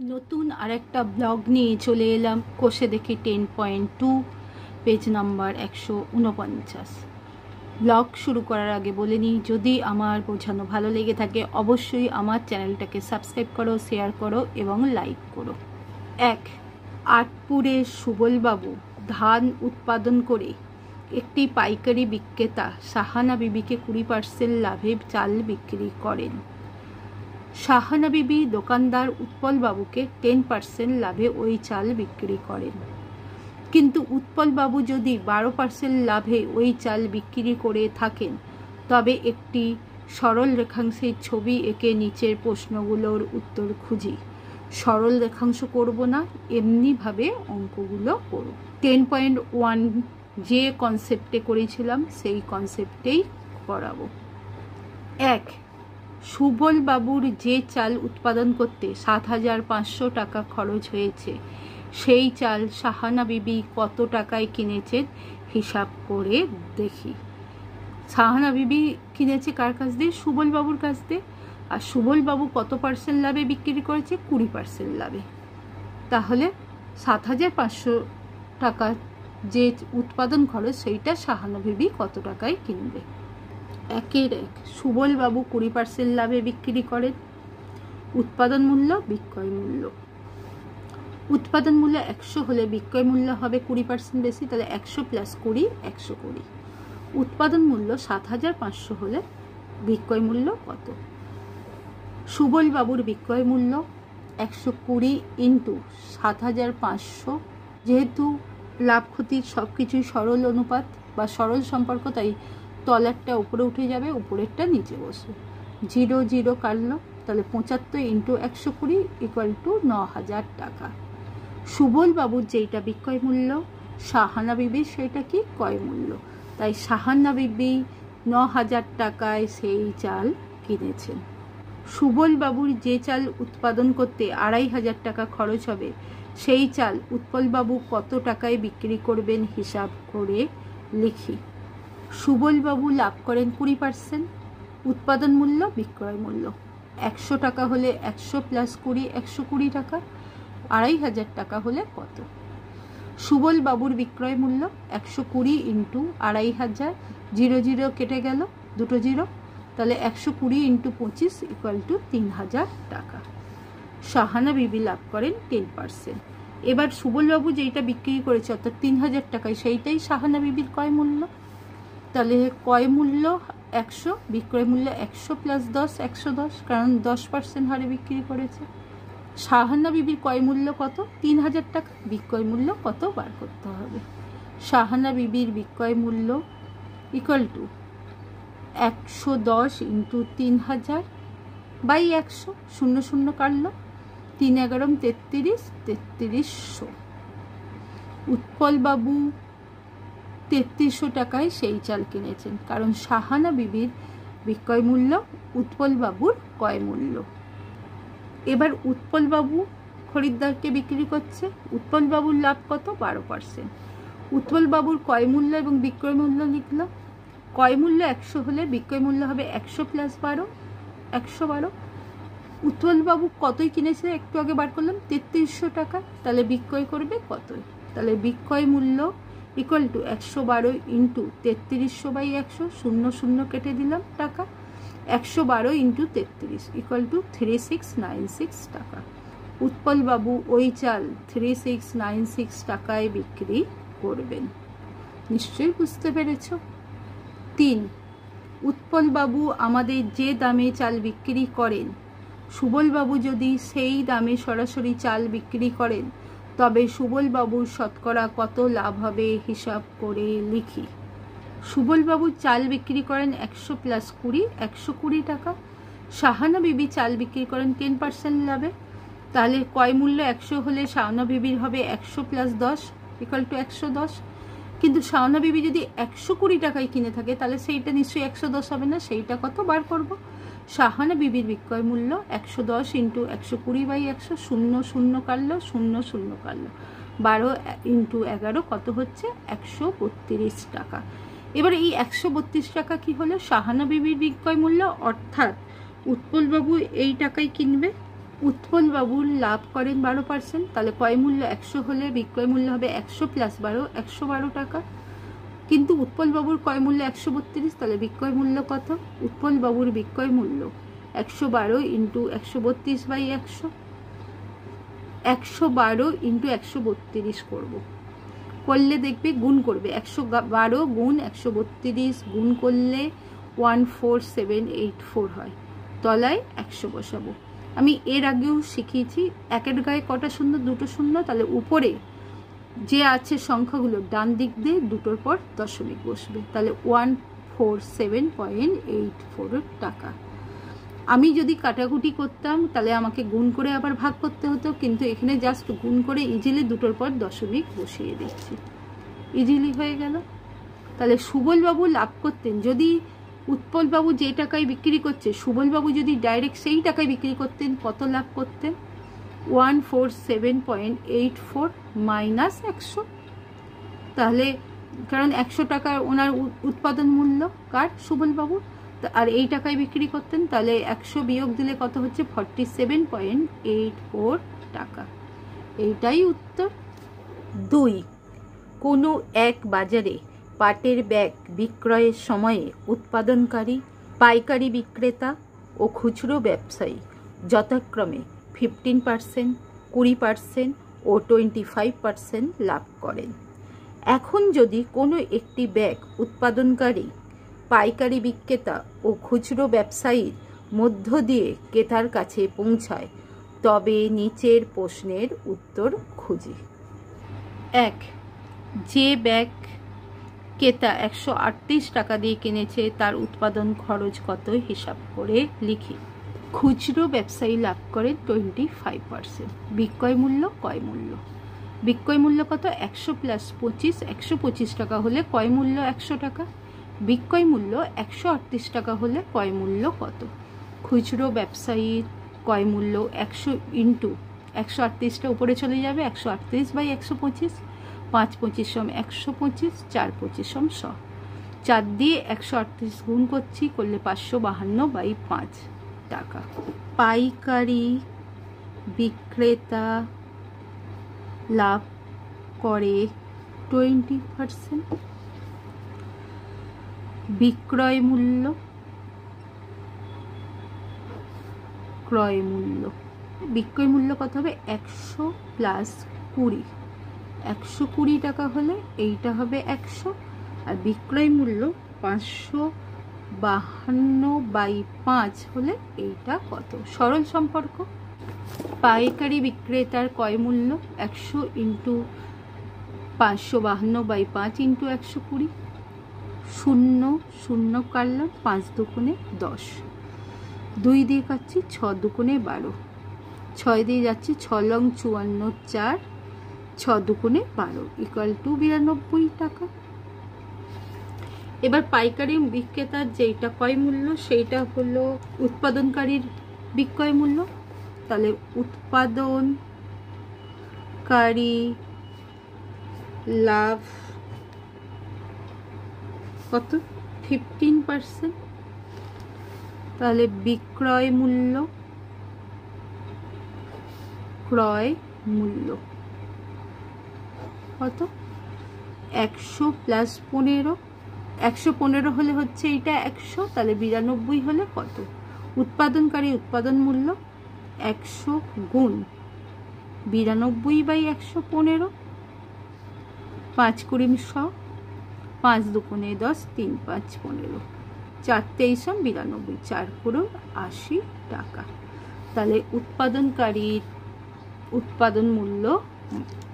নতুন আরেকটা ব্লগ নিয়ে চলে এলাম। কোষে দেখি 10.2 পেজ নাম্বার 149। ব্লগ শুরু করার আগে বলে নিই, যদি আমার বোঝানো ভালো লেগে থাকে অবশ্যই আমার চ্যানেলটাকে সাবস্ক্রাইব করো, শেয়ার করো এবং লাইক করো। 1. আটপুরের সুবলবাবু ধান উৎপাদন করে একটি পাইকারি বিক্রেতা সাহানা বিবিকে 20% লাভে চাল বিক্রি করেন। সাহানা বিবি দোকানদার উৎপলবাবুকে 10% লাভে ওই চাল বিক্রি করেন। কিন্তু উৎপলবাবু যদি 12% লাভে ওই চাল বিক্রি করে থাকেন, তবে একটি সরল রেখাংশের ছবি এঁকে নিচের প্রশ্নগুলোর উত্তর খুঁজি। সরল রেখাংশ করব না, এমনিভাবে অঙ্কগুলো করব। 10.1 যে কনসেপ্টে করেছিলাম সেই কনসেপ্টেই করাবো। 1. সুবলবাবুর যে চাল উৎপাদন করতে 7,500 টাকা খরচ হয়েছে, সেই চাল সাহানা বিবি কত টাকায় কিনেছেন হিসাব করে দেখি। সাহানা বিবি কিনেছে কার কাছ দিয়ে? সুবলবাবুর কাছ দিয়ে। আর সুবলবাবু কত পার্সেন্ট লাভে বিক্রি করেছে? 20% লাভে। তাহলে 7,500 টাকা যে উৎপাদন খরচ, সেইটা সাহানা বিবি কত টাকায় কিনবে? 1 সুবলবাবু 20% লাভে বিক্রি করেন। উৎপাদন মূল্য, বিক্রয় মূল্য। উৎপাদন মূল্য 100 হলে বিক্রয় মূল্য হবে 20% বেশি, তাহলে 100 + 20 120। উৎপাদন মূল্য 7,500 হলে বিক্রয় মূল্য কত? সুবলবাবুর বিক্রয় মূল্য 120 × 7,500। যেহেতু লাভ ক্ষতির সব কিছুই সরল অনুপাত বা সরল সম্পর্ক, তাই তলারটা উপরে উঠে যাবে, উপরেরটা নিচে বসবে। 0 0 কাটলো, তাহলে 75 × 120 = 9,000 টাকা। সুবলবাবুর যেইটা বিক্রয় মূল্য, সাহানা বিবির সেইটা কি ক্রয় মূল্য, তাই সাহানা বিবি 9,000 টাকায় সেই চাল কিনেছেন। সুবলবাবুর যে চাল উৎপাদন করতে 2,500 টাকা খরচ হবে, সেই চাল উৎপলবাবু কত টাকায় বিক্রি করবেন হিসাব করে লিখি। সুবলবাবু লাভ করেন 20%। উৎপাদন মূল্য, বিক্রয় মূল্য। 100 টাকা হলে 100 + 20 120 টাকা। 2,500 টাকা হলে কত? সুবলবাবুর বিক্রয় মূল্য 120 × 2,500। 0 0 কেটে গেল, দুটো 0, তাহলে 120 × 25 = 3,000 টাকা। সাহানা বিবি লাভ করেন 10%। এবার সুবলবাবু যেইটা বিক্রি করেছে অর্থাৎ 3,000 টাকায়, সেইটাই সাহানা বিবির ক্রয় মূল্য। তাহলে ক্রয় মূল্য 100, বিক্রয় মূল্য 100 + 10 110, কারণ 10% হারে বিক্রি করেছে। সাহানা বিবির ক্রয় মূল্য কত? 3,000 টাকা। বিক্রয় মূল্য কত বার করতে হবে? সাহানা বিবির বিক্রয় মূল্য = 110 × 3,000 / 100। 0 0 কাটলো, 3 11 33 3300। উৎপলবাবু 3300 টাকায় সেই চাল কিনেছেন, কারণ সাহানা বিবির বিক্রয় মূল্য উৎপলবাবুর ক্রয় মূল্য। এবার উৎপলবাবু খরিদ্দারকে বিক্রি করছে। উৎপলবাবুর লাভ কত? 12%। উৎপলবাবুর ক্রয় মূল্য এবং বিক্রয় মূল্য লিখল। ক্রয় মূল্য 100 হলে বিক্রয় মূল্য হবে 100 + 12 112। উৎপলবাবু কতই কিনেছে একটু আগে বার করলাম, 3300 টাকা। তাহলে বিক্রয় করবে কত? তাহলে বিক্রয় মূল্য = 112 × 3300/100। 0 0 কেটে দিলাম টাকা। 112 × 33 = 3696 টাকা। উৎপলবাবু ওই চাল 3696 টাকায় বিক্রি করবেন। নিশ্চয়ই বুঝতে পেরেছ। 3. উৎপলবাবু আমাদের যে দামে চাল বিক্রি করেন, সুবলবাবু যদি সেই দামে সরাসরি চাল বিক্রি করেন, তবে সুবলবাবুর শতকরা কত লাভ হবে হিসাব করে লিখি। সুবলবাবু চাল বিক্রি করেন 100 + 20 120 টাকা। সাহানা বিবি চাল বিক্রি করেন 10% লাভে। তাহলে ক্রয় মূল্য 100 হলে সাহানা বিবির হবে 100 + 10 = 110। কিন্তু সাহানা বিবি যদি 120 টাকায় কিনে থাকে, তাহলে সেইটা নিশ্চয়ই 110 হবে না। সেইটা কত বার করব? সাহানা বিবির বিক্রয় মূল্য 110 × 120/100। 0 0 কাটলো, 0 0 কাটলো, 12 × 11 কত হচ্ছে? 132 টাকা। এবার এই 132 টাকা কি হলো? সাহানা বিবির বিক্রয় মূল্য, অর্থাৎ উৎপলবাবু এই টাকায় কিনবে। উৎপল বাবুর লাভ করেন 12%, তাহলে ক্রয় মূল্য 100 হলে বিক্রয় মূল্য হবে 100 প্লাস 12, 112 টাকা। কিন্তু উৎপল বাবুর ক্রয় মূল্য 132, তাহলে বিক্রয় মূল্য কত? উৎপল বাবুর বিক্রয় মূল্য 112 ইন্টু 132 বাই 100, 112 ইন্টু 132 করবো, করলে দেখবে গুণ করবে 112 গুণ 132 গুণ করলে 14784 হয়, তলায় 100 বসাবো। আমি এর আগেও শিখিয়েছি একের গায়ে কটা শূন্য, দুটো শূন্য, তাহলে উপরে যে আছে সংখ্যাগুলো ডান দিক দিয়ে দুটোর পর দশমিক বসবে, তাহলে 147.84 টাকা। আমি যদি কাটাকুটি করতাম তাহলে আমাকে গুণ করে আবার ভাগ করতে হতো, কিন্তু এখানে জাস্ট গুণ করে ইজিলি দুটোর পর দশমিক বসিয়ে দিচ্ছি, ইজিলি হয়ে গেল। তাহলে সুবলবাবু লাভ করতেন, যদি উৎপলবাবু যে টাকায় বিক্রি করছে সুবলবাবু যদি ডাইরেক্ট সেই টাকায় বিক্রি করতেন, কত লাভ করতেন? 147.84 মাইনাস 100, তাহলে কারণ 100 টাকা ওনার উৎপাদন মূল্য, কার? সুবলবাবুর, আর এই টাকায় বিক্রি করতেন, তাহলে 100 বিয়োগ দিলে কত হচ্ছে? 47.84 টাকা। এইটাই উত্তর। 2, কোনো এক বাজারে পাটের ব্যাগ বিক্রয়ের সময়ে উৎপাদনকারী, পাইকারি বিক্রেতা ও খুচরো ব্যবসায়ী যথাক্রমে 15%, 20% ও 25% লাভ করেন। এখন যদি কোনো একটি ব্যাগ উৎপাদনকারী, পাইকারি বিক্রেতা ও খুচরো ব্যবসায়ীর মধ্য দিয়ে ক্রেতার কাছে পৌঁছায়, তবে নিচের প্রশ্নের উত্তর খুঁজি। 1, যে ব্যাগ ক্রেতা 138 টাকা দিয়ে কিনেছে তার উৎপাদন খরচ কত হিসাব করে লিখি। খুচরো ব্যবসায়ী লাভ করে 25%। বিক্রয় মূল্য, ক্রয় মূল্য, বিক্রয় মূল্য কত? 100 প্লাস 25, 125 টাকা হলে ক্রয় মূল্য 100 টাকা। বিক্রয় মূল্য 138 টাকা হলে ক্রয় মূল্য কত? খুচরো ব্যবসায়ীর ক্রয় মূল্য 100 ইন্টু 138টা উপরে চলে যাবে, 138 বাই 125, 5 25 সম 125, 4 25 সম 100, 4 দিয়ে 138 গুণ করছি, করলে 552 বাই 5 টাকা। পাইকারি বিক্রেতা লাভ করে 20%। বিক্রয় মূল্য, ক্রয় মূল্য, বিক্রয় মূল্য কত হবে? 100 প্লাস 20, 120 টাকা হলে এইটা হবে 100, আর বিক্রয় মূল্য 552 বাই 5 হলে এইটা কত? সরল সম্পর্ক। পাইকারি বিক্রেতার ক্রয় মূল্য 100 ইন্টু 552 বাই 5 ইন্টু 120, 0 0 কাটলাম, 5 দুগুণে 10, 2 দিয়ে কাটছি 6 দুগুণে 12, 6 দিয়ে যাচ্ছি 6 লং 54, 4, 6 দুগুণে 12 ইকুয়াল টু 92 টাকা। এবার পাইকারি বিক্রেতার যেটা ক্রয় মূল্য সেইটা হলো উৎপাদনকারীর বিক্রয় মূল্য, তাহলে উৎপাদনকারী লাভ কত? 15%। তাহলে বিক্রয় মূল্য, ক্রয় মূল্য কত? 100 প্লাস 15, 115 হলে হচ্ছে এইটা 100, তাহলে 92 হলে কত? উৎপাদনকারী উৎপাদন মূল্য 100 গুণ 92 বাই 115, 5 20 100, 5 দুগুণে 10, 3 5 15, 4 23 92, 4 পুরো 80 টাকা। তাহলে উৎপাদনকারীর উৎপাদন মূল্য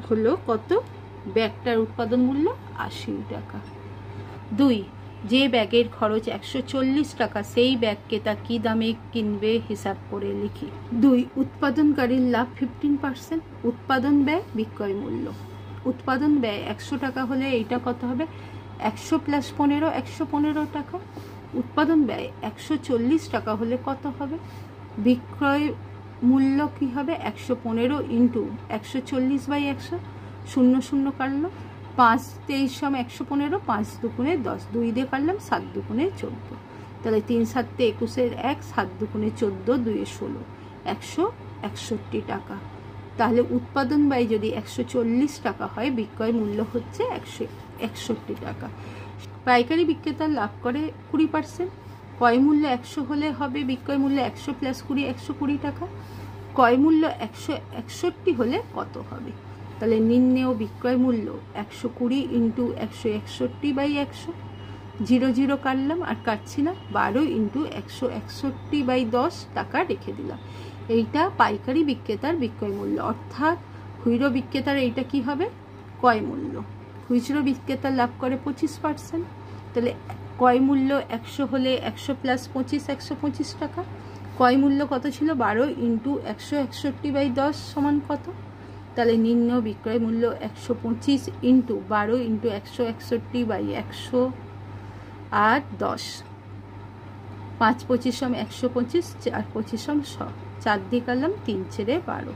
হলো কত? ব্যাগটার উৎপাদন মূল্য 80 টাকা। 2, যে ব্যাগের খরচ 140 টাকা সেই ব্যাগ ক্রেতা কি দামে কিনবে হিসাব করে লিখি। 2, উৎপাদনকারীর লাভ 15%। উৎপাদন ব্যয়, বিক্রয় মূল্য। উৎপাদন ব্যয় 100 টাকা হলে এইটা কত হবে? 100 প্লাস 15, 115 টাকা। উৎপাদন ব্যয় 140 টাকা হলে কত হবে? বিক্রয় মূল্য কি হবে? 115 ইন্টু 140 বাই 100, 0 0 কাটলো, 5 23 সম 115, 5 দুগুণে 10, 2 দিয়ে কাটলাম, 7 দুগুণে 14, তাহলে 3 7 21 1, 7 দুগুণে 14, 2 16, 61 টাকা। তাহলে উৎপাদন ব্যয় যদি 140 টাকা হয়, বিক্রয় মূল্য হচ্ছে 161 টাকা। পাইকারি বিক্রেতা লাভ করে 20%। ক্রয় মূল্য 100 হলে হবে বিক্রয় মূল্য 100 + 20 120 টাকা। ক্রয় মূল্য 161 হলে কত হবে? তাহলে নির্ণেয় বিক্রয় মূল্য 120 × 161/100, 0 0 কাটলাম আর কাটছি না, 12 × 161/10 টাকা রেখে দিলাম। এইটা পাইকারি বিক্রেতার বিক্রয় মূল্য, অর্থাৎ খুচরো বিক্রেতার এইটা কি হবে? ক্রয় মূল্য। খুচরো বিক্রেতা লাভ করে 25%। তাহলে ক্রয় মূল্য 100 হলে 100 + 25 125 টাকা। ক্রয় মূল্য কত ছিল? 12 × 161/10 সমান কত? তাহলে নির্ণেয় বিক্রয় মূল্য 125 × 12 × 161/100 আর 10। 5 × 25 = 125, 4 × 25 = 100, 4 দিয়ে কাটলাম, 3 × 12।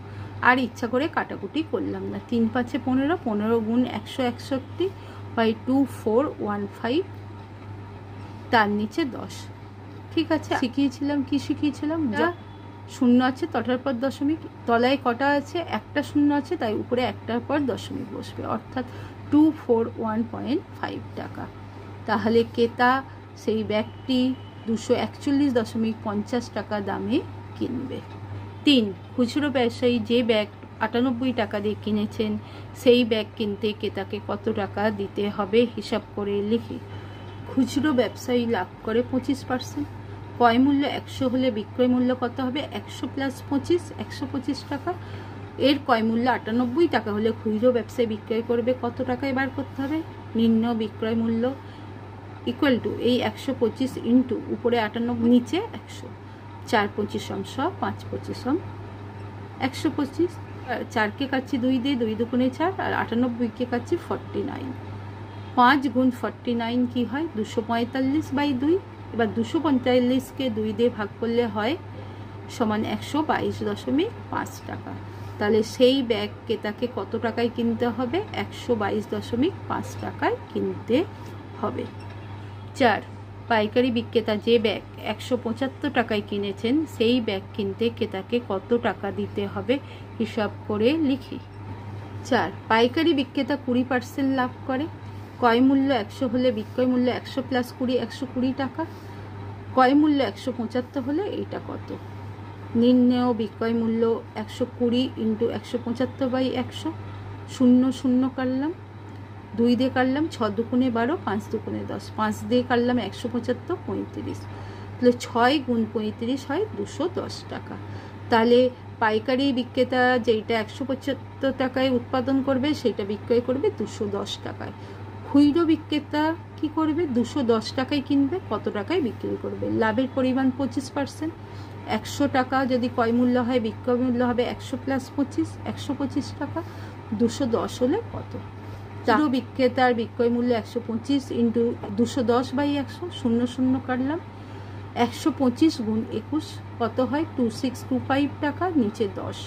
আর ইচ্ছা করে কাটাকুটি করলাম না। 3 × 5 = 15, 15 × 161/2415, তার নিচে 10। ঠিক আছে, শিখিয়েছিলাম কি শিখিয়েছিলাম? যা শূন্য আছে তটার পর দশমিক, তলায় কটা আছে? একটা শূন্য আছে, তাই উপরে একটার পর দশমিক বসবে, অর্থাৎ 2415 টাকা। তাহলে ক্রেতা সেই ব্যাগটি 241.50 টাকা দামে কিনবে। 3, খুচরো ব্যবসায়ী যে ব্যাগ 98 টাকা দিয়ে কিনেছেন, সেই ব্যাগ কিনতে ক্রেতাকে কত টাকা দিতে হবে হিসাব করে লিখি। খুচরো ব্যবসায়ী লাভ করে 25%। ক্রয় মূল্য 100 হলে বিক্রয় মূল্য কত হবে? 100 + 25 125 টাকা। এর ক্রয় মূল্য 98 টাকা হলে খুচরো ব্যবসায়ী বিক্রয় করবে কত টাকায়? বার করতে হবে। নির্ণেয় বিক্রয় মূল্য ইকুয়াল টু এই 125 × উপরে 98 নিচে 100, 4 × 25 = 100, 5 × 25 = 125। 4কে কাটছি 2 দিয়ে, 2 × 2 = 4, আর 98কে কাটছি 49। 5 × 49 কি হয়? 245/2। এবার 245কে 2 দিয়ে ভাগ করলে হয় সমান 122.5 টাকা। তাহলে সেই ব্যাগ ক্রেতাকে কত টাকায় কিনতে হবে? 122.5 টাকায় কিনতে হবে। 4, পাইকারি বিক্রেতা যে ব্যাগ 175 টাকায় কিনেছেন, সেই ব্যাগ কিনতে ক্রেতাকে কত টাকা দিতে হবে হিসাব করে লিখি। 4, পাইকারি বিক্রেতা 20% লাভ করে। ক্রয় মূল্য 100 হলে বিক্রয় মূল্য 100 + 20 120 টাকা। ক্রয় মূল্য 175 হলে এইটা কত? নির্ণেয় বিক্রয় মূল্য 120 × 175/100, 0 0 কাটলাম, 2 দিয়ে কাটলাম, 6 × 2 = 12, 5 × 2 = 10, 5 দিয়ে কাটলাম 175 35। তাহলে 6 × 35 হয় 210 টাকা। তাহলে পাইকারি বিক্রেতা যেইটা 175 টাকায় উৎপাদন করবে, সেটা বিক্রয় করবে 210 টাকায়। খুচরো বিক্রেতা কি করবে? 210 টাকায় কিনবে, কত টাকায় বিক্রি করবে? লাভের পরিমাণ 25%। 100 টাকা যদি ক্রয় মূল্য হয়, বিক্রয় মূল্য হবে 100 + 25 125 টাকা। 210 হলে কত? খুচরো বিক্রেতার বিক্রয় মূল্য 125 × 210/100, 0 0 কাটলাম, 125 × 21 কত হয়? 2625 টাকা, নিচে 10।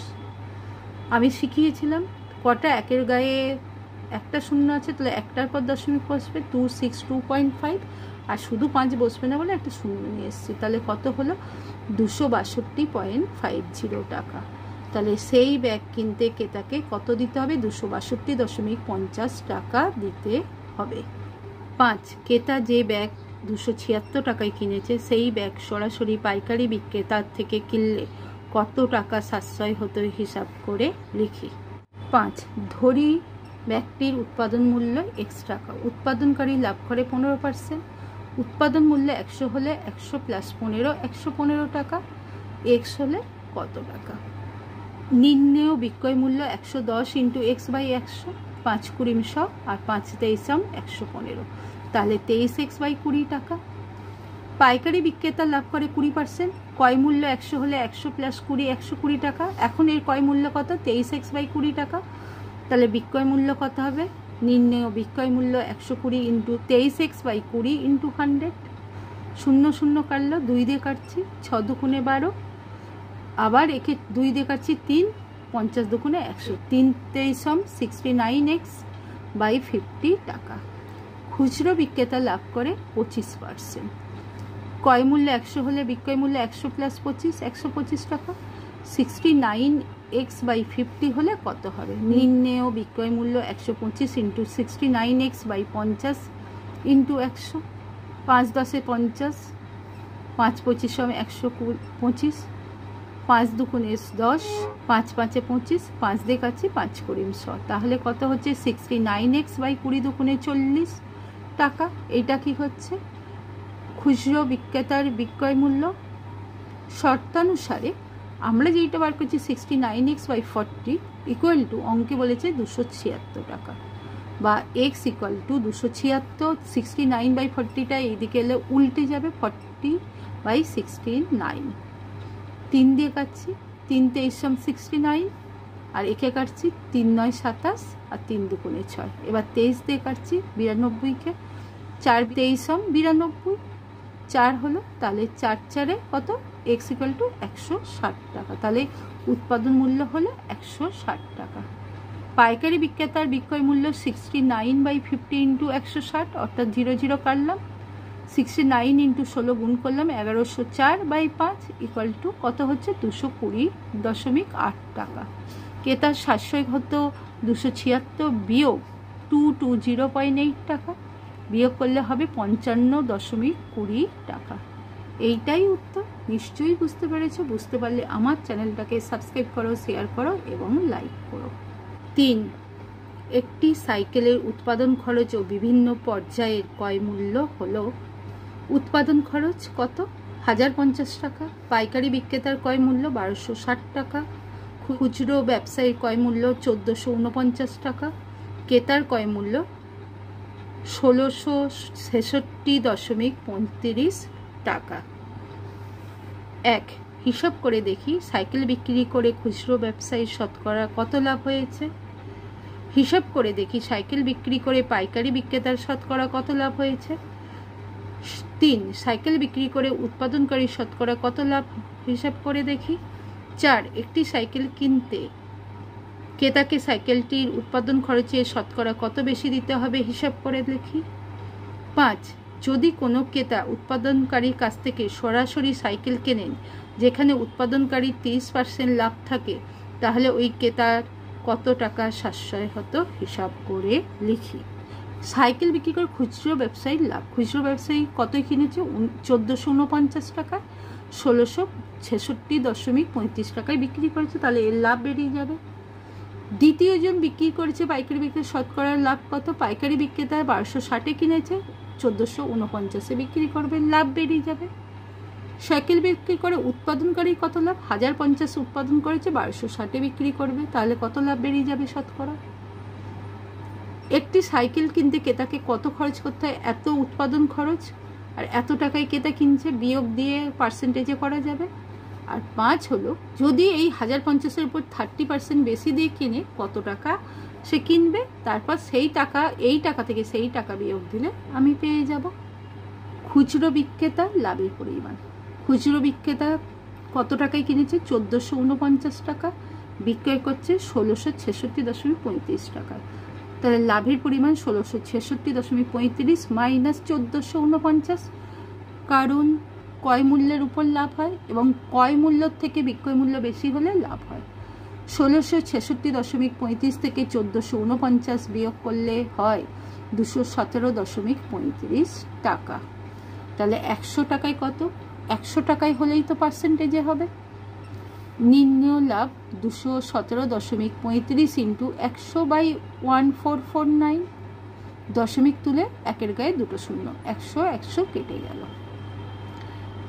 আমি শিখিয়েছিলাম কটা একের গায়ে একটা শূন্য আছে, তাহলে একটার পর দশমিক বসবে, 262.5, আর শুধু 5 বসবে না বলে একটা শূন্য নিয়ে এসেছি। তাহলে কত হলো? 262.50 টাকা। তাহলে সেই ব্যাগ কিনতে ক্রেতাকে কত দিতে হবে? 262.50 টাকা দিতে হবে। 5, ক্রেতা যে ব্যাগ 276 টাকায় কিনেছে, সেই ব্যাগ সরাসরি পাইকারি বিক্রেতার থেকে কিনলে কত টাকা সাশ্রয় হতো হিসাব করে লিখি। 5, ধরি ব্যাগটির উৎপাদন মূল্য x টাকা। উৎপাদনকারী লাভ করে 15%। উৎপাদন মূল্য 100 হলে 100 + 15 115 টাকা। x হলে কত টাকা? নির্ণেয় বিক্রয় মূল্য 110 × x/100, 5 × 20 100 আর 5 × 23 115, তাহলে 23x/20 টাকা। পাইকারি বিক্রেতা লাভ করে 20%। ক্রয় মূল্য 100 হলে 100 + 20 120 টাকা। এখন এর ক্রয় মূল্য কত? 23x/20 টাকা। তাহলে বিক্রয় মূল্য কত হবে? নির্ণেয় বিক্রয় মূল্য 120 × 23x/20 × 100, 0 0 কাটলো, 2 দিয়ে কাটছি, 6 × 2 = 12, আবার একে 2 দিয়ে কাটছি, 3, 50 × 2 = 100, 3 23 69x/50 টাকা। খুচরো বিক্রেতা লাভ করে 25%। ক্রয় মূল্য 100 হলে বিক্রয় মূল্য 100 + 25 125 টাকা। 69x/50 হলে কত হবে? নির্ণেয় বিক্রয় মূল্য 125 ইন্টু 69x/50 ইন্টু 100। 5 10 50, 5 25 125, 5 2 10, 5 5 25, 5 দিয়ে কাছে 5 করিম 100। তাহলে কত হচ্ছে? 69x/20 2 40 টাকা। এটা কি হচ্ছে? খুচরো বিক্রেতার বিক্রয় মূল্য। শর্তানুসারে আমরা যেটা বার করছি 69x/40 ইকুয়াল টু, অঙ্কে বলেছে 276 টাকা, বা x ইকুয়াল টু 276। 69/40টা এইদিকে এলে উল্টে যাবে, 40/69। 3 দিয়ে কাটছি, 3 23 69, আর একে কাটছি 3 9 27, আর 3 2 6। এবার 23 দিয়ে কাটছি 92কে, 4 23 92, 4 হলো। তাহলে 4 4 কত? x ইকুয়াল টু 160 টাকা। তাহলে উৎপাদন মূল্য হলো 160 টাকা। পাইকারি বিক্রেতার বিক্রয় মূল্য 69/50 ইন্টু 160, অর্থাৎ 0 0 কাটলাম। 69 ইন্টু 16 গুণ করলাম, 1104/5 ইকুয়াল টু কত হচ্ছে? 220.8 টাকা। ক্রেতার সাশ্রয় হতো 276 বিয়োগ 220.8 টাকা, বিয়োগ করলে হবে 55.20 টাকা। এইটাই উত্তর। নিশ্চয়ই বুঝতে পেরেছো। বুঝতে পারলে আমার চ্যানেলটাকে সাবস্ক্রাইব করো, শেয়ার করো এবং লাইক করো। 3, একটি সাইকেলের উৎপাদন খরচ ও বিভিন্ন পর্যায়ের ক্রয় মূল্য হলো। উৎপাদন খরচ কত? 1050 টাকা। পাইকারি বিক্রেতার ক্রয় মূল্য 1260 টাকা। খুচরো ব্যবসায়ীর ক্রয় মূল্য 1449 টাকা। ক্রেতার ক্রয় মূল্য 1666.35 টাকা। 1, হিসাব করে দেখি সাইকেল বিক্রি করে খুচরো ব্যবসায়ীর শতকরা কত লাভ হয়েছে। হিসাব করে দেখি সাইকেল বিক্রি করে পাইকারি বিক্রেতার শতকরা কত লাভ হয়েছে। 3, সাইকেল বিক্রি করে উৎপাদনকারী শতকরা কত লাভ, হিসাব করে দেখি। 4, একটি সাইকেল কিনতে ক্রেতাকে সাইকেলটির উৎপাদন খরচে শতকরা কত বেশি দিতে হবে, হিসাব করে দেখি। 5, যদি কোনো ক্রেতা উৎপাদনকারীর কাছ থেকে সরাসরি সাইকেল কেনেন যেখানে উৎপাদনকারীর 30% লাভ থাকে, তাহলে ওই ক্রেতার কত টাকা সাশ্রয় হতো, হিসাব করে লিখি। সাইকেল বিক্রি করে খুচরো ব্যবসায়ীর লাভ। খুচরো ব্যবসায়ী কতই কিনেছে? 1449 টাকা, 1666.35 টাকায় বিক্রি করেছে, তাহলে এর লাভ বেরিয়ে যাবে। দ্বিতীয় জন বিক্রি করেছে পাইকারি বিক্রেতার শতকরার লাভ কত? পাইকারি বিক্রেতা 1260 কিনেছে, 1449 বিক্রি করবে, লাভ বেরিয়ে যাবে। সাইকেল বিক্রি করে উৎপাদনকারী কত লাভ? 1050 উৎপাদন করেছে, 1260 বিক্রি করবে, তাহলে কত লাভ বেরিয়ে যাবে শতকরা। একটি সাইকেল কিনতে ক্রেতাকে কত খরচ করতে হয়? এত উৎপাদন খরচ, আর এত টাকায় ক্রেতা কিনছে, বিয়োগ দিয়ে পার্সেন্টেজে করা যাবে। আর 5 হলো, যদি এই 1050-এর উপর 30% বেশি দিয়ে কিনে কত টাকা সে কিনবে, তারপর সেই টাকা, এই টাকা থেকে সেই টাকা বিয়োগ দিলে আমি পেয়ে যাব। খুচরো বিক্রেতা লাভের পরিমাণ। খুচরো বিক্রেতা কত টাকায় কিনেছে? 1449 টাকা, বিক্রয় করছে 1666.35 টাকা। তাহলে লাভের পরিমাণ 1666.35 মাইনাস 1449, কারণ ক্রয় মূল্যের উপর লাভ হয় এবং ক্রয় মূল্য থেকে বিক্রয় মূল্য বেশি হলে লাভ হয়। 1666.35 থেকে 1449 বিয়োগ করলে হয় 217.35 টাকা। তাহলে 100 টাকায় কত? 100 টাকায় হলেই তো পার্সেন্টেজে হবে। নির্ণেয় লাভ 217.35 ইন্টু 100/1449, দশমিক তুলে একের গায়ে দুটো শূন্য, 100 100 কেটে গেল।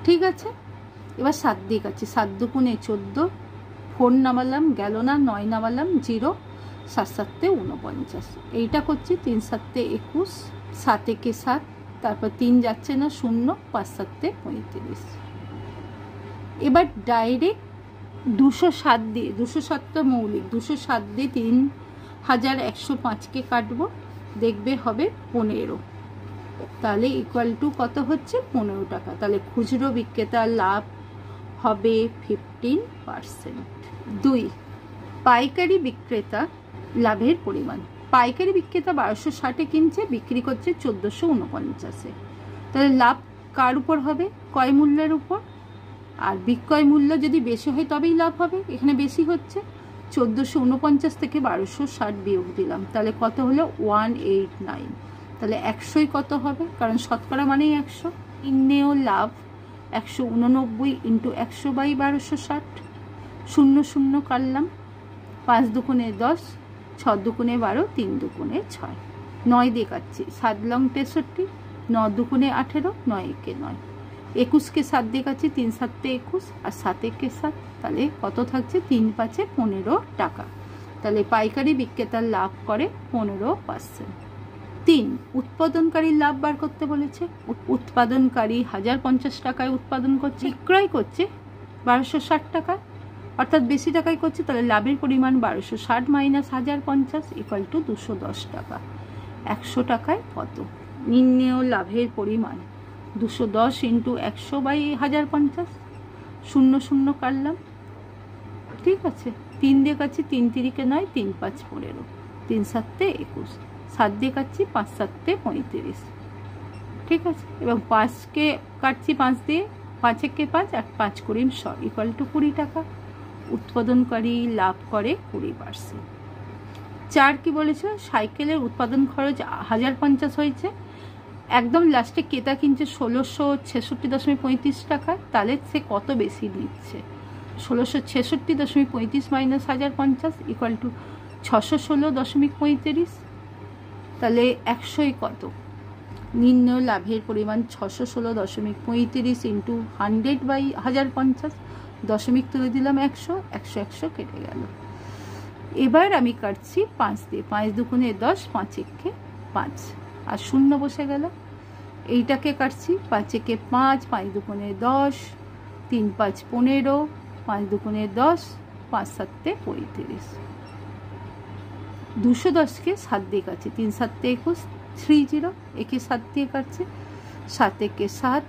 ঠিক আছে, এবার 7 দিয়ে কাটছি। 7 2 14, 4 নামালাম, গেল না, 9 নামালাম, 0, 7 7 49, এইটা করছি। 3 7 21, 7 1 7, তারপর 3 যাচ্ছে না, 0, 5 7 35। এবার ডাইরেক্ট 207 দিয়ে, 207টা মৌলিক, 207 দিয়ে 3105কে কাটবো, দেখবে হবে 15। তাহলে ইকুয়াল টু কত হচ্ছে? 15 টাকা। তাহলে খুচরো বিক্রেতার লাভ হবে 15%। 2, পাইকারি বিক্রেতা লাভের পরিমাণ। পাইকারি বিক্রেতা 1260 কিনছে, বিক্রি করছে 1449। তাহলে লাভ কার উপর হবে? ক্রয় মূল্যের উপর। আর বিক্রয় মূল্য যদি বেশি হয় তবেই লাভ হবে, এখানে বেশি হচ্ছে। 1449 থেকে 1260 বিয়োগ দিলাম, তাহলে কত হলো 189। তাহলে 100ই কত হবে, কারণ শতকরা মানেই 100। নির্ণেয় লাভ 189 ইন্টু 100/1260। 0 0 কাটলাম, 5 দুগুণে 10, 6 দুগুণে 12, 3 দুগুণে 6, 9 দিয়ে কাটছি। 7 লং 63, 9 দুগুণে 18, 9 একে 9, 21কে 7 দিয়ে কাটছি, 3 7 21 আর 7 একে 7, তাহলে কত থাকছে 3 5 15 টাকা। তাহলে পাইকারি বিক্রেতার লাভ করে 15%। 3, উৎপাদনকারীর লাভ বার করতে বলেছে। উৎপাদনকারী 1050 টাকায় উৎপাদন করছে, বিক্রয় করছে 1260 টাকা, অর্থাৎ বেশি টাকায় করছে, তাহলে লাভের পরিমাণ 1260 মাইনাস 1050 ইকুয়াল টু 210 টাকা। 100 টাকায় কত? নির্ণেয় লাভের পরিমাণ 210 ইন্টু 100/1050। 0 0 কাটলাম, ঠিক আছে। 3 দিয়ে কাটছি, 3 3 9, 3 5 15, 3 7 21, 7 দিয়ে কাটছি, 5 7 35, ঠিক আছে। এবং 5কে কাটছি 5 দিয়ে, 5 একে 5 আর 5 কুড়ি 100 ইকুয়াল টু 20 টাকা। উৎপাদনকারী লাভ করে 20%। 4 কি বলেছে? সাইকেলের উৎপাদন খরচ 1050 হয়েছে, একদম লাস্টে ক্রেতা কিনছে 1666.35 টাকা, তাহলে সে কত বেশি নিচ্ছে? 1666.35 মাইনাস 1050 ইকুয়াল টু 616.35। তাহলে 100ই কত? নির্ণেয় লাভের পরিমাণ 616.35 ইন্টু 100/1050, দশমিক তুলে দিলাম 100, 100 100 কেটে গেল। এবার আমি কাটছি 5 দিয়ে, 5 দুগুণে 10, 5 একে 5 আর 0 বসে গেল। এইটাকে কাটছি 5 একে 5, 5 দুগুণে 10, 3 5 15, 5 দুগুণে 10, 5 7 35। 210কে 7 দিয়ে কাটছি, 3 7 21, 30, একে 7 দিয়ে কাটছে, 7 একে 7,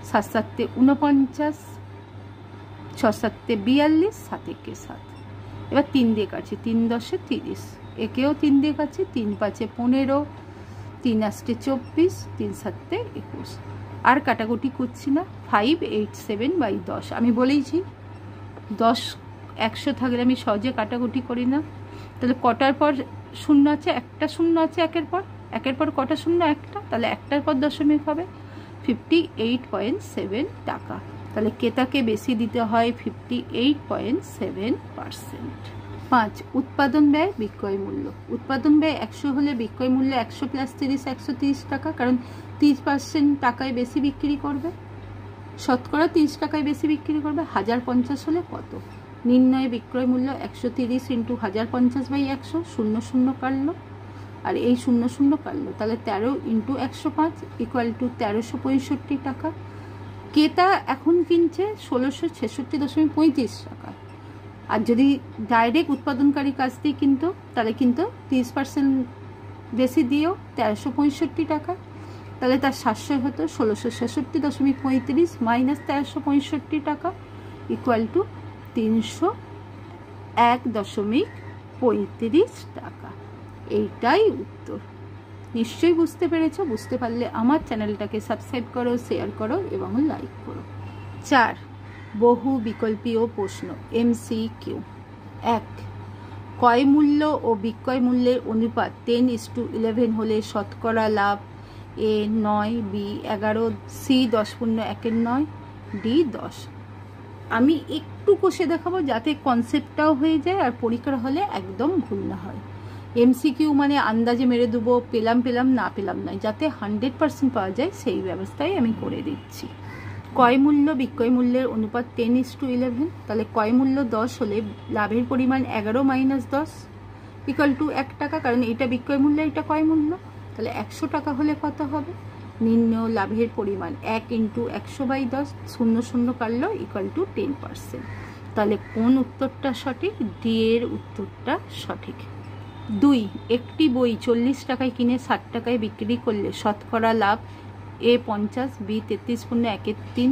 7 7 49, 6 7 42, 7 একে 7। এবার 3 দিয়ে কাটছি, 3 10 30, একেও 3 দিয়ে কাটছি, 3 5 15, 3 8 24, 3 7 21। আর কাটাকুটি করছি না। 587/10 আমি বলেইছি 10 100 থাকলে আমি সহজে কাটাকুটি করি না। তাহলে কটার পর 0 আছে? একটা 0 আছে একের পর কটা 0? একটা, তাহলে একটার পর দশমিক হবে। 58.7 টাকা। তাহলে ক্রেতাকে বেশি দিতে হয় 58.7%। 5, উৎপাদন ব্যয় বিক্রয় মূল্য। উৎপাদন ব্যয় 100 হলে বিক্রয় মূল্য 100 + 30 130 টাকা, কারণ 30% টাকায় বেশি বিক্রি করবে, শতকরা 30 টাকায় বেশি বিক্রি করবে। 1050 হলে কত? নির্ণয় বিক্রয় মূল্য 130 ইন্টু 1050/100, 0 0 কাটলো আর এই 0 0 কাটলো, তাহলে 13 ইন্টু 105 ইকুয়াল টু 1365 টাকা। ক্রেতা এখন কিনছে 1666.35 টাকা, আর যদি ডাইরেক্ট উৎপাদনকারী কাছ দিয়ে কিনতো তাহলে কিন্তু 30% বেশি দিয়েও 1365 টাকা, তাহলে তার 700 হতো। 1666.35 মাইনাস 1365 টাকা ইকুয়াল টু 301.35 টাকা। এইটাই উত্তর। নিশ্চয়ই বুঝতে পেরেছো। বুঝতে পারলে আমার চ্যানেলটাকে সাবস্ক্রাইব করো, শেয়ার করো এবং লাইক করো। 4, বহু বিকল্পীয় প্রশ্ন MCQ। 1, ক্রয় মূল্য ও বিক্রয় মূল্যের অনুপাত 10:11 হলে শতকরা লাভ A 9, B 11, C 10.1/9, D 10। আমি একটু কষে দেখাবো যাতে কনসেপ্টটাও হয়ে যায় আর পরীক্ষার হলে একদম ভুল না হয়। MCQ মানে আন্দাজে মেরে দেবো, পেলাম না পেলাম নয়, যাতে 100% পাওয়া যায় সেই ব্যবস্থাই আমি করে দিচ্ছি। ক্রয় মূল্য বিক্রয় মূল্যের অনুপাত 10:11, তাহলে ক্রয় মূল্য 10 হলে লাভের পরিমাণ 11 মাইনাস 10 ইকুয়াল টু 1 টাকা, কারণ এটা বিক্রয় মূল্য এটা ক্রয় মূল্য। তাহলে 100 টাকা হলে কত হবে? নির্ণয় লাভের পরিমাণ 1 ইন্টু 100/10, 0 0 কাটলো ইকুয়াল টু 10%। তাহলে কোন উত্তরটা সঠিক? ডি এর উত্তরটা সঠিক। 2, একটি বই 40 টাকায় কিনে 60 টাকায় বিক্রি করলে শতকরা লাভ A 50, B 33.13,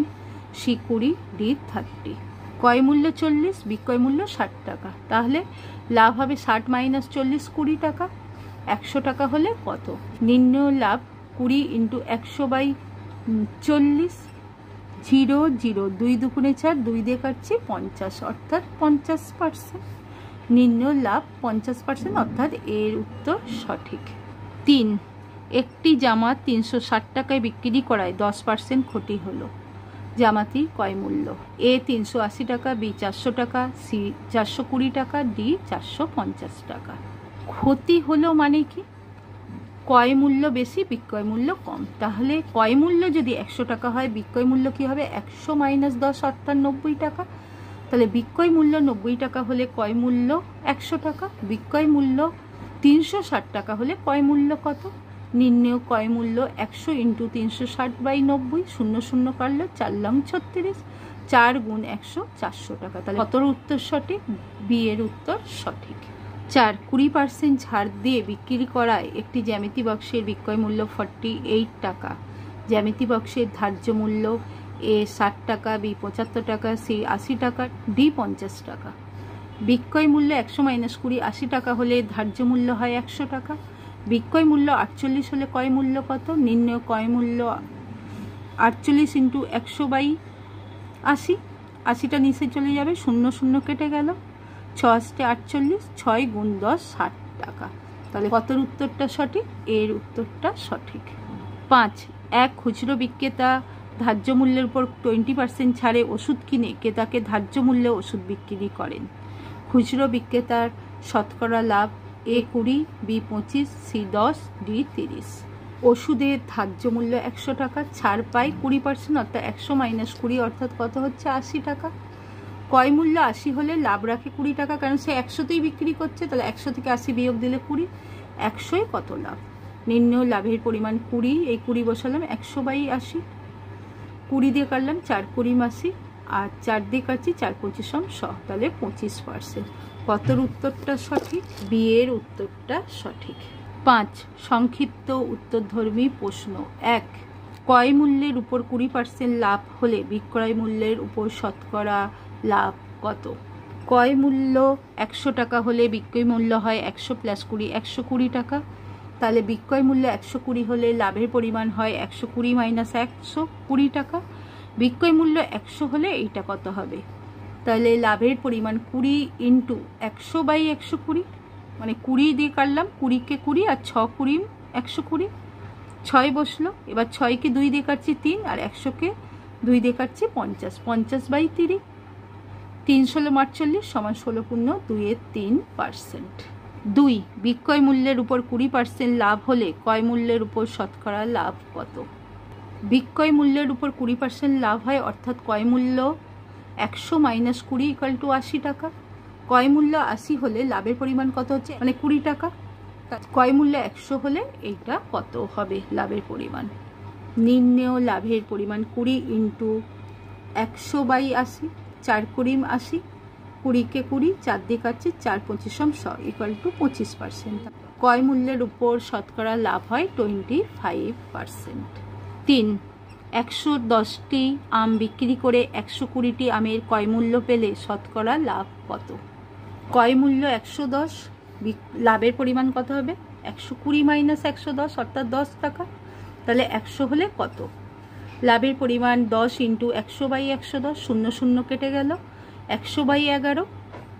C 20, D 30। ক্রয় মূল্য 40, বিক্রয় মূল্য 60 টাকা, তাহলে লাভ হবে 60 মাইনাস 40, 20 টাকা। 100 টাকা হলে কত? নির্ণয় লাভ 20 ইন্টু 100/40, 0 0 2 দুগুণে 4, 2 দিয়ে কাটছি 50, অর্থাৎ 50%। নির্ণয় লাভ 50%, অর্থাৎ এর উত্তর সঠিক। 3, একটি জামা 360 টাকায় বিক্রি করায় 10% ক্ষতি হলো। জামাটির ক্রয় মূল্য এ 380 টাকা, বি 400 টাকা, সি 420 টাকা, ডি 450 টাকা। ক্ষতি হলো মানে কি? ক্রয় মূল্য বেশি, বিক্রয় মূল্য কম। তাহলে ক্রয় মূল্য যদি 100 টাকা হয়, বিক্রয় মূল্য কি হবে? 100 - 10, অর্থাৎ 90 টাকা। তাহলে বিক্রয় মূল্য 90 টাকা হলে ক্রয় মূল্য 100 টাকা। বিক্রয় মূল্য 360 টাকা হলে ক্রয় মূল্য কত? নির্ণয় ক্রয় মূল্য 100 × 360/90, 0 0 কাটল 4 লং 36, 4 × 100 400 টাকা। তাহলে কত উত্তর সঠিক? বি এর উত্তর সঠিক। 4, 20% ছাড় দিয়ে বিক্রি করায় একটি জ্যামিতি বক্সের বিক্রয় মূল্য 48 টাকা। জ্যামিতি বক্সের ধার্য মূল্য এ 60 টাকা, বি 75 টাকা, সি 80 টাকা, ডি 50 টাকা। বিক্রয় মূল্য 100 - 20, 80 টাকা হলে ধার্য মূল্য হয় 100 টাকা। বিক্রয় মূল্য 48 হলে ক্রয় মূল্য কত? নির্ণয় ক্রয় মূল্য 48 × 100/80, 80টা নিচে চলে যাবে, 0 0 কেটে গেল, 6 48, 6 × 10 60 টাকা। তাহলে কত উত্তরটা সঠিক? এর উত্তরটা সঠিক। 5, এক খুচরো বিক্রেতা ধার্য মূল্যের উপর 20% ছাড়ে ওষুধ কিনে ক্রেতাকে ধার্য মূল্যে ওষুধ বিক্রি করেন। খুচরো বিক্রেতার শতকরা লাভ এ 20, বি 25, সি 10, ডি 30। ওষুধের ধার্য মূল্য 100 টাকা, ছাড় পায় 20%, অর্থাৎ 100 - 20, অর্থাৎ কত হচ্ছে? 80 টাকা। ক্রয় মূল্য 80 হলে লাভ রাখে 20 টাকা, কারণ সে 100তেই বিক্রি করছে। তাহলে 100 থেকে 80 বিয়োগ দিলে 20, 100-এ কত লাভ? নির্ণয় লাভের পরিমাণ 20, এই 20 বসালাম 100/80, 20 দিয়ে কাটলাম 4 × 20 80, আর 4 দিয়ে কাটছি 4 × 25 100, তাহলে 25%। কতর উত্তরটা সঠিক? বি এর উত্তরটা সঠিক। 5, সংক্ষিপ্ত উত্তরধর্মী প্রশ্ন। 1, ক্রয় মূল্যের উপর 20% লাভ হলে বিক্রয় মূল্যের উপর শতকরা লাভ কত? ক্রয় মূল্য 100 টাকা হলে বিক্রয় মূল্য হয় 100 + 20, 120 টাকা। তাহলে বিক্রয় মূল্য 120 হলে লাভের পরিমাণ হয় 120 - 120 টাকা। বিক্রয় মূল্য 100 হলে এইটা কত হবে? তাহলে লাভের পরিমাণ 20 × 100/120, মানে 20 দিয়ে কাটলাম, 20-কে 20, আর 6 × 20 120, 6 বসলো। এবার 6-কে 2 দিয়ে কাটছি 3, আর 100-কে 2 দিয়ে কাটছি 50, 50/30, 3 × 16 = 16 × 2-3%। 2, বিক্রয় মূল্যের উপর 20% লাভ হলে ক্রয় মূল্যের উপর শতকরা লাভ কত? বিক্রয় মূল্যের উপর 20% লাভ হয়, অর্থাৎ ক্রয় মূল্য 100 - 20 = 80 টাকা। ক্রয় মূল্য 80 হলে লাভের পরিমাণ কত হচ্ছে? মানে 20 টাকা। ক্রয় মূল্য 100 হলে এইটা কত হবে লাভের পরিমাণ? নির্ণয় লাভের পরিমাণ 20 × 100/80, 4 × 20 80, 20-কে 20, 4 দিয়ে কাটছি 4 × 25 100 = 25%। ক্রয় মূল্যের উপর শতকরা লাভ হয় 25%। 3, 110টি আম বিক্রি করে 120টি আমের ক্রয় মূল্য পেলে শতকরা লাভ কত? ক্রয় মূল্য 110, লাভের পরিমাণ কত হবে? 120 - 110, অর্থাৎ 10 টাকা। তাহলে 100 হলে কত? লাভের পরিমাণ 10 × 100/110, 0 0 কেটে গেল, 100/11,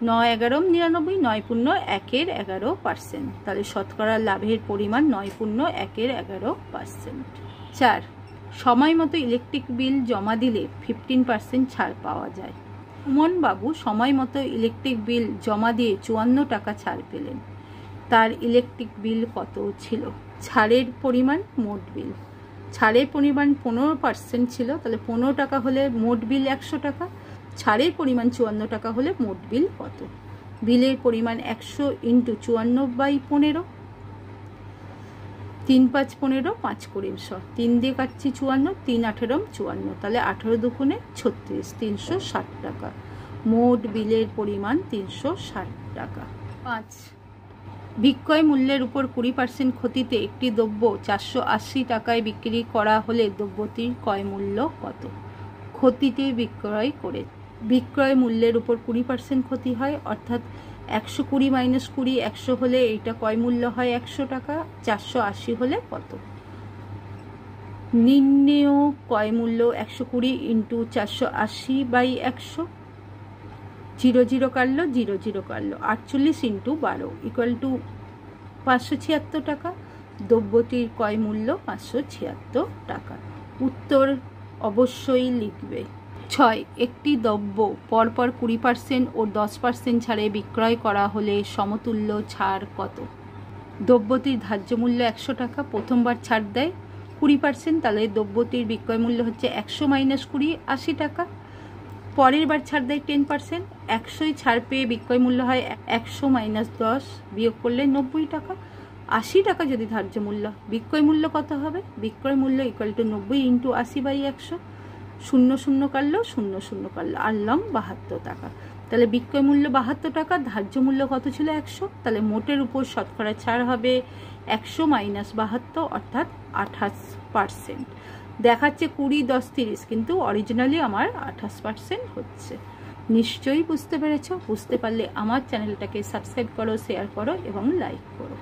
9 11 99, 9 × 1-11%। তাহলে শতকরা লাভের পরিমাণ 9 × 1-11%। 4, সময় মতো ইলেকট্রিক বিল জমা দিলে 15% ছাড় পাওয়া যায়। সুমন বাবু সময় মতো ইলেকট্রিক বিল জমা দিয়ে 54 টাকা ছাড় পেলেন। তার ইলেকট্রিক বিল কত ছিল? ছাড়ের পরিমাণ মোট বিল। ছাড়ের পরিমাণ 15% ছিল, তাহলে 15 টাকা হলে মোট বিল 100 টাকা। ছাড়ের পরিমাণ 54 টাকা হলে মোট বিল কত? বিলের পরিমাণ 100 × 54/15, 3 5 15, 5 × 100, 3 দিয়ে কাটছি 54, 3 18 54, তাহলে 18 দুগুণে 36, 360 টাকা। মোট বিলের পরিমাণ 360 টাকা। 5, বিক্রয় মূল্যের উপর 20% ক্ষতিতে একটি দ্রব্য 480 টাকায় বিক্রি করা হলে দ্রব্যটির ক্রয় মূল্য কত? ক্ষতিতে বিক্রয় করে বিক্রয় মূল্যের উপর 20% ক্ষতি হয়, অর্থাৎ 120 - 20, 100 হলে এইটা ক্রয় মূল্য হয় 100 টাকা। 480 হলে কত? নির্ণেয় ক্রয় মূল্য 120 ইন্টু 480/100, 0 কাটলো 0 কাটলো, 48 ইন্টু 12 ইকুয়াল টু 576 টাকা। দ্রব্যটির ক্রয় মূল্য 576 টাকা। উত্তর অবশ্যই লিখবে। 6, একটি দ্রব্য পরপর 20% ও 10% ছাড়ে বিক্রয় করা হলে সমতুল্য ছাড় কত? দ্রব্যটির ধার্য মূল্য 100 টাকা, প্রথমবার ছাড় দেয় 20%, তাহলে দ্রব্যটির বিক্রয় মূল্য হচ্ছে 100 মাইনাস 20, 80 টাকা। পরের বার ছাড় দেয় 10%, 100 ছাড় পেয়ে বিক্রয় মূল্য হয় 100 মাইনাস 10 বিয়োগ করলে 90 টাকা। 80 টাকা যদি ধার্য মূল্য, বিক্রয় মূল্য কত হবে? বিক্রয় মূল্য ইকুয়াল টু 90 ইন্টু 80/100, 0 কাটলো 0 কাটলো, আনলাম 72 টাকা। তাহলে বিক্রয় মূল্য 72 টাকা, ধার্য মূল্য কত ছিল? 100, তাহলে মোটের উপর শতকরা ছাড় হবে 100 মাইনাস 72 অর্থাৎ 28%। দেখাচ্ছে 20, 10, 30, কিন্তু অরিজিনালি আমার 28% হচ্ছে। নিশ্চয়ই বুঝতে পেরেছ। বুঝতে পারলে আমার চ্যানেলটাকে সাবস্ক্রাইব করো, শেয়ার করো এবং লাইক করো।